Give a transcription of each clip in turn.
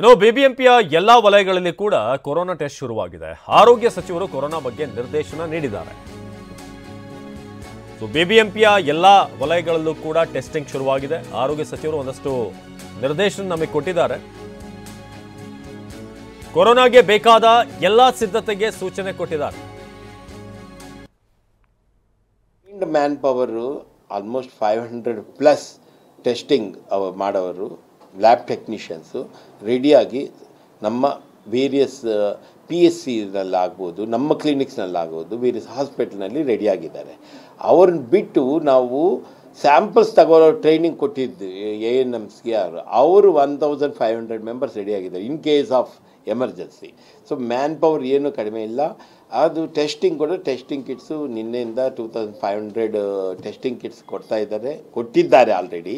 ಇನ್ನು ಬಿಬಿಎಂಪಿಯ ಎಲ್ಲಾ ವಲಯಗಳಲ್ಲಿ ಕೂಡ ಕೊರೋನಾ ಟೆಸ್ಟ್ ಶುರುವಾಗಿದೆ. ಆರೋಗ್ಯ ಸಚಿವರು ಕೊರೋನಾ ಬಗ್ಗೆ ನಿರ್ದೇಶನ ನೀಡಿದ್ದಾರೆ. ಬಿಬಿಎಂಪಿಯ ಎಲ್ಲಾ ವಲಯಗಳಲ್ಲೂ ಕೂಡ ಟೆಸ್ಟಿಂಗ್ ಶುರುವಾಗಿದೆ. ಆರೋಗ್ಯ ಸಚಿವರು ಒಂದಷ್ಟು ನಿರ್ದೇಶನ ನಮಗೆ ಕೊಟ್ಟಿದ್ದಾರೆ. ಕೊರೋನಾಗೆ ಬೇಕಾದ ಎಲ್ಲಾ ಸಿದ್ಧತೆಗೆ ಸೂಚನೆ ಕೊಟ್ಟಿದ್ದಾರೆ. Man power almost 500 plus testing ಮಾಡೋರು ಲ್ಯಾಬ್ ಟೆಕ್ನಿಷಿಯನ್ಸು ರೆಡಿಯಾಗಿ ನಮ್ಮ ವೇರಿಯಸ್ PSCನಲ್ಲಾಗ್ಬೋದು, ನಮ್ಮ ಕ್ಲಿನಿಕ್ಸ್ನಲ್ಲಾಗ್ಬೋದು, ವೇರಿಯಸ್ ಹಾಸ್ಪಿಟಲ್ನಲ್ಲಿ ರೆಡಿಯಾಗಿದ್ದಾರೆ. ಅವ್ರನ್ನ ಬಿಟ್ಟು ನಾವು ಸ್ಯಾಂಪಲ್ಸ್ ತಗೊಳ್ಳೋ ಟ್ರೈನಿಂಗ್ ಕೊಟ್ಟಿದ್ದು ANMsಗೆ ಅವರು 1500 ಮೆಂಬರ್ಸ್ ರೆಡಿಯಾಗಿದ್ದಾರೆ in case of emergency. So manpower ಏನು ಕಡಿಮೆ ಇಲ್ಲ. ಅದು ಟೆಸ್ಟಿಂಗ್ ಕೂಡ ಟೆಸ್ಟಿಂಗ್ ಕಿಟ್ಸು ನಿನ್ನೆಯಿಂದ 2500 ಟೆಸ್ಟಿಂಗ್ ಕಿಟ್ಸ್ ಕೊಟ್ಟಿದ್ದಾರೆ ಆಲ್ರೆಡಿ.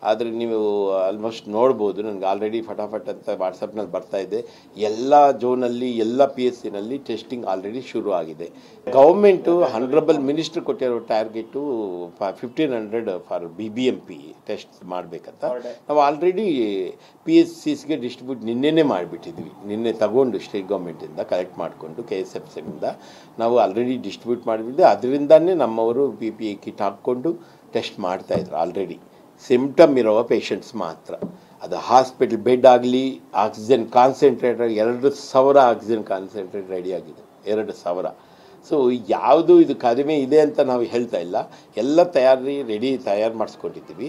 ಆದರೆ ನೀವು ಆಲ್ಮೋಸ್ಟ್ ನೋಡ್ಬೋದು, ನನಗೆ ಆಲ್ರೆಡಿ ಫಟಾಫಟ್ ಅಂತ ವಾಟ್ಸಪ್ನಲ್ಲಿ ಬರ್ತಾಯಿದೆ. ಎಲ್ಲ ಝೋನಲ್ಲಿ ಎಲ್ಲ PSCನಲ್ಲಿ ಟೆಸ್ಟಿಂಗ್ ಆಲ್ರೆಡಿ ಶುರು ಆಗಿದೆ. ಗೌರ್ಮೆಂಟು ಹನ್ರಬಲ್ ಮಿನಿಸ್ಟ್ರ್ ಕೊಟ್ಟಿರೋ ಟಾರ್ಗೆಟು 1500 ಫಾರ್ BBMP ಟೆಸ್ಟ್ ಮಾಡಬೇಕಂತ. ನಾವು ಆಲ್ರೆಡಿ PSCಸ್ಗೆ ಡಿಸ್ಟ್ರಿಬ್ಯೂಟ್ ನಿನ್ನೆನೇ ಮಾಡಿಬಿಟ್ಟಿದ್ವಿ. ನಿನ್ನೆ ತಗೊಂಡು ಸ್ಟೇಟ್ ಗೌರ್ಮೆಂಟಿಂದ ಕಲೆಕ್ಟ್ ಮಾಡಿಕೊಂಡು KSFCಯಿಂದ ನಾವು ಆಲ್ರೆಡಿ ಡಿಸ್ಟ್ರಿಬ್ಯೂಟ್ ಮಾಡಿಬಿಟ್ಟಿದ್ದೆ. ಅದರಿಂದನೇ ನಮ್ಮವರು PPE ಕಿಟ್ ಹಾಕ್ಕೊಂಡು ಟೆಸ್ಟ್ ಮಾಡ್ತಾಯಿದ್ರು. ಆಲ್ರೆಡಿ ಸಿಂಪ್ಟಮ್ ಇರೋ ಪೇಷಂಟ್ಸ್ ಮಾತ್ರ. ಅದು ಹಾಸ್ಪಿಟಲ್ ಬೆಡ್ ಆಗಲಿ, ಆಕ್ಸಿಜನ್ ಕಾನ್ಸಂಟ್ರೇಟರ್ 2000 ಆಕ್ಸಿಜನ್ ಕಾನ್ಸಂಟ್ರೇಟ್ ರೆಡಿಯಾಗಿದೆ, 2000. ಸೊ ಯಾವುದು ಇದು ಕಡಿಮೆ ಇದೆ ಅಂತ ನಾವು ಹೇಳ್ತಾ ಇಲ್ಲ. ಎಲ್ಲ ತಯಾರು ಮಾಡಿಸ್ಕೊಂಡಿದ್ದೀವಿ.